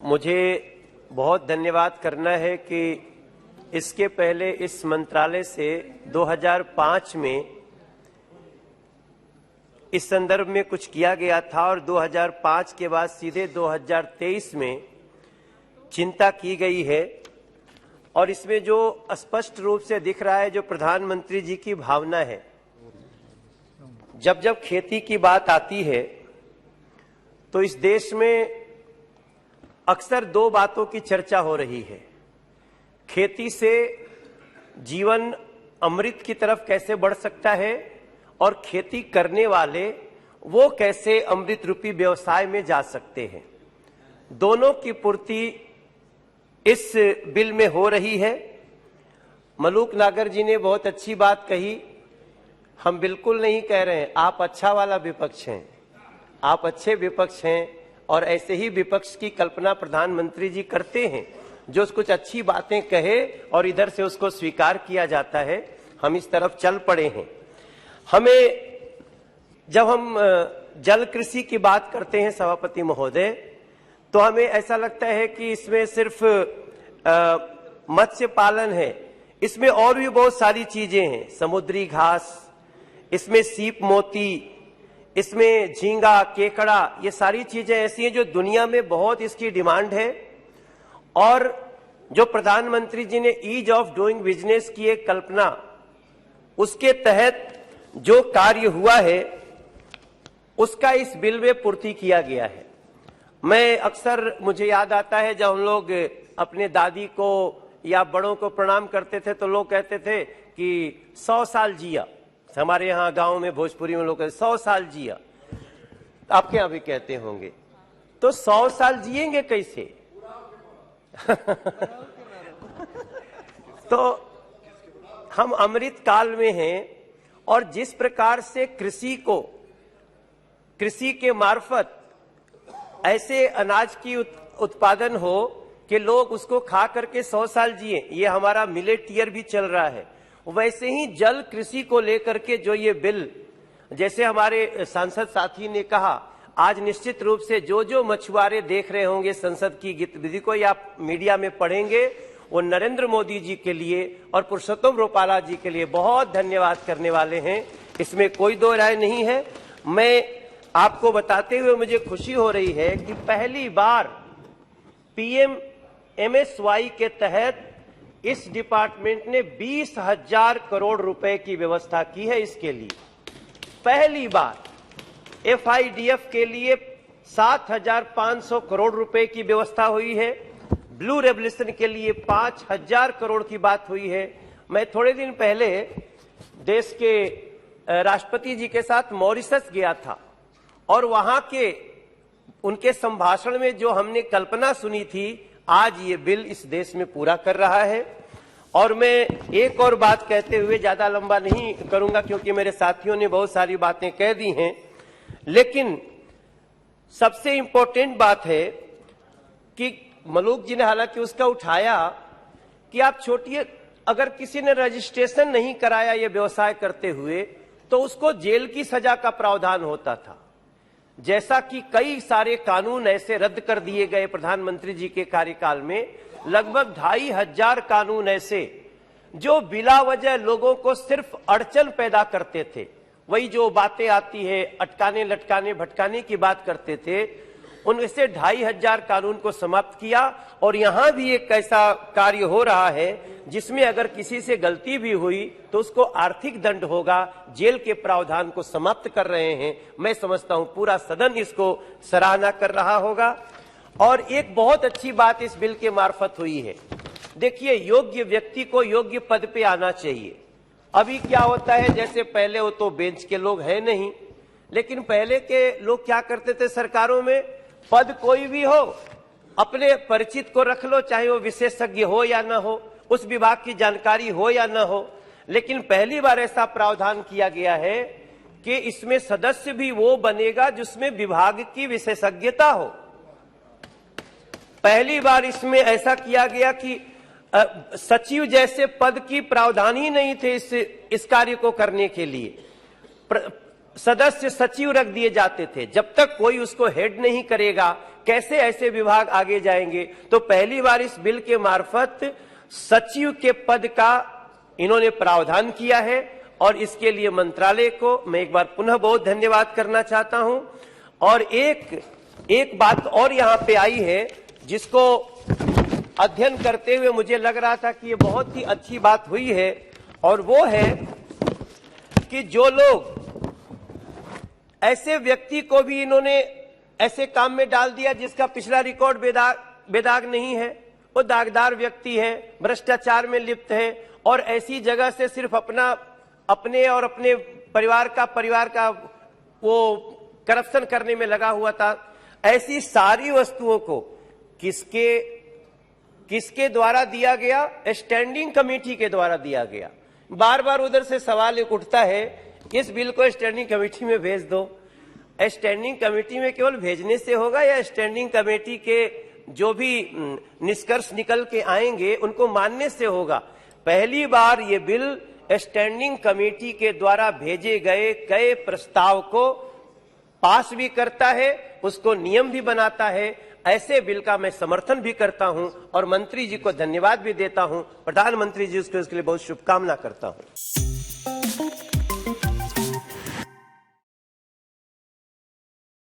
मुझे बहुत धन्यवाद करना है कि इसके पहले इस मंत्रालय से 2005 में इस संदर्भ में कुछ किया गया था और 2005 के बाद सीधे 2023 में चिंता की गई है। और इसमें जो स्पष्ट रूप से दिख रहा है, जो प्रधानमंत्री जी की भावना है, जब जब खेती की बात आती है तो इस देश में अक्सर दो बातों की चर्चा हो रही है। खेती से जीवन अमृत की तरफ कैसे बढ़ सकता है और खेती करने वाले वो कैसे अमृत रूपी व्यवसाय में जा सकते हैं। दोनों की पूर्ति इस बिल में हो रही है। मलूक नागर जी ने बहुत अच्छी बात कही। हम बिल्कुल नहीं कह रहे हैं, आप अच्छा वाला विपक्ष हैं, आप अच्छे विपक्ष हैं और ऐसे ही विपक्ष की कल्पना प्रधानमंत्री जी करते हैं, जो कुछ अच्छी बातें कहे और इधर से उसको स्वीकार किया जाता है। हम इस तरफ चल पड़े हैं। हमें जब हम जल कृषि की बात करते हैं सभापति महोदय, तो हमें ऐसा लगता है कि इसमें सिर्फ मत्स्य पालन है। इसमें और भी बहुत सारी चीजें हैं, समुद्री घास, इसमें सीप मोती, इसमें झींगा, केकड़ा, ये सारी चीजें ऐसी हैं जो दुनिया में बहुत इसकी डिमांड है। और जो प्रधानमंत्री जी ने ईज ऑफ डूइंग बिजनेस की एक कल्पना, उसके तहत जो कार्य हुआ है उसका इस बिल में पूर्ति किया गया है। मैं अक्सर, मुझे याद आता है जब हम लोग अपने दादी को या बड़ों को प्रणाम करते थे तो लोग कहते थे कि 100 साल जिया। हमारे यहाँ गांव में भोजपुरी में लोग कहते 100 साल जिया, आपके यहाँ भी कहते होंगे। तो 100 साल जिएंगे कैसे? तो हम अमृत काल में हैं और जिस प्रकार से कृषि के मार्फत ऐसे अनाज की उत्पादन हो कि लोग उसको खा करके 100 साल जिए, ये हमारा मिलेट ईयर भी चल रहा है। वैसे ही जल कृषि को लेकर के जो ये बिल, जैसे हमारे सांसद साथी ने कहा, आज निश्चित रूप से जो जो मछुआरे देख रहे होंगे संसद की गतिविधि को या मीडिया में पढ़ेंगे, वो नरेंद्र मोदी जी के लिए और पुरुषोत्तम रूपाला जी के लिए बहुत धन्यवाद करने वाले हैं। इसमें कोई दो राय नहीं है। मैं आपको बताते हुए मुझे खुशी हो रही है कि पहली बार पीएमएमएसवाई के तहत इस डिपार्टमेंट ने 20,000 करोड़ रुपए की व्यवस्था की है। इसके लिए पहली बार एफआईडीएफ के लिए 7,500 करोड़ रुपए की व्यवस्था हुई है। ब्लू रेवोल्यूशन के लिए 5,000 करोड़ की बात हुई है। मैं थोड़े दिन पहले देश के राष्ट्रपति जी के साथ मॉरिशस गया था और वहां के उनके संभाषण में जो हमने कल्पना सुनी थी, आज ये बिल इस देश में पूरा कर रहा है। और मैं एक और बात कहते हुए ज्यादा लंबा नहीं करूंगा क्योंकि मेरे साथियों ने बहुत सारी बातें कह दी हैं, लेकिन सबसे इंपॉर्टेंट बात है कि मलूक जी ने हालांकि उसका उठाया कि आप छोटिए, अगर किसी ने रजिस्ट्रेशन नहीं कराया ये व्यवसाय करते हुए तो उसको जेल की सजा का प्रावधान होता था। जैसा कि कई सारे कानून ऐसे रद्द कर दिए गए प्रधानमंत्री जी के कार्यकाल में, लगभग 2,500 कानून ऐसे जो बिला वजह लोगों को सिर्फ अड़चन पैदा करते थे। वही जो बातें आती है अटकाने लटकाने भटकाने की बात करते थे, उनसे 2,500 कानून को समाप्त किया। और यहां भी एक ऐसा कार्य हो रहा है जिसमें अगर किसी से गलती भी हुई तो उसको आर्थिक दंड होगा, जेल के प्रावधान को समाप्त कर रहे हैं। मैं समझता हूं पूरा सदन इसको सराहना कर रहा होगा। और एक बहुत अच्छी बात इस बिल के मार्फत हुई है। देखिए, योग्य व्यक्ति को योग्य पद पे आना चाहिए। अभी क्या होता है, जैसे पहले वो तो बेंच के लोग हैं नहीं, लेकिन पहले के लोग क्या करते थे, सरकारों में पद कोई भी हो, अपने परिचित को रख लो, चाहे वो विशेषज्ञ हो या ना हो, उस विभाग की जानकारी हो या ना हो। लेकिन पहली बार ऐसा प्रावधान किया गया है कि इसमें सदस्य भी वो बनेगा जिसमें विभाग की विशेषज्ञता हो। पहली बार इसमें ऐसा किया गया कि सचिव जैसे पद की प्रावधान ही नहीं थे इस कार्य को करने के लिए। सदस्य सचिव रख दिए जाते थे। जब तक कोई उसको हेड नहीं करेगा कैसे ऐसे विभाग आगे जाएंगे। तो पहली बार इस बिल के मार्फत सचिव के पद का इन्होंने प्रावधान किया है और इसके लिए मंत्रालय को मैं एक बार पुनः बहुत धन्यवाद करना चाहता हूं। और एक बात और यहां पे आई है जिसको अध्ययन करते हुए मुझे लग रहा था कि ये बहुत ही अच्छी बात हुई है, और वो है कि जो लोग ऐसे व्यक्ति को भी इन्होंने ऐसे काम में डाल दिया जिसका पिछला रिकॉर्ड बेदाग नहीं है, वो दागदार व्यक्ति है, भ्रष्टाचार में लिप्त है और ऐसी जगह से सिर्फ अपने और अपने परिवार का वो करप्शन करने में लगा हुआ था। ऐसी सारी वस्तुओं को किसके द्वारा दिया गया? स्टैंडिंग कमेटी के द्वारा दिया गया। बार बार उधर से सवाल एक उठता है, इस बिल को स्टैंडिंग कमेटी में भेज दो। स्टैंडिंग कमेटी में केवल भेजने से होगा या स्टैंडिंग कमेटी के जो भी निष्कर्ष निकल के आएंगे उनको मानने से होगा? पहली बार ये बिल स्टैंडिंग कमेटी के द्वारा भेजे गए कई प्रस्ताव को पास भी करता है, उसको नियम भी बनाता है। ऐसे बिल का मैं समर्थन भी करता हूं और मंत्री जी को धन्यवाद भी देता हूं, प्रधानमंत्री जी उसके लिए बहुत शुभकामना करता हूं।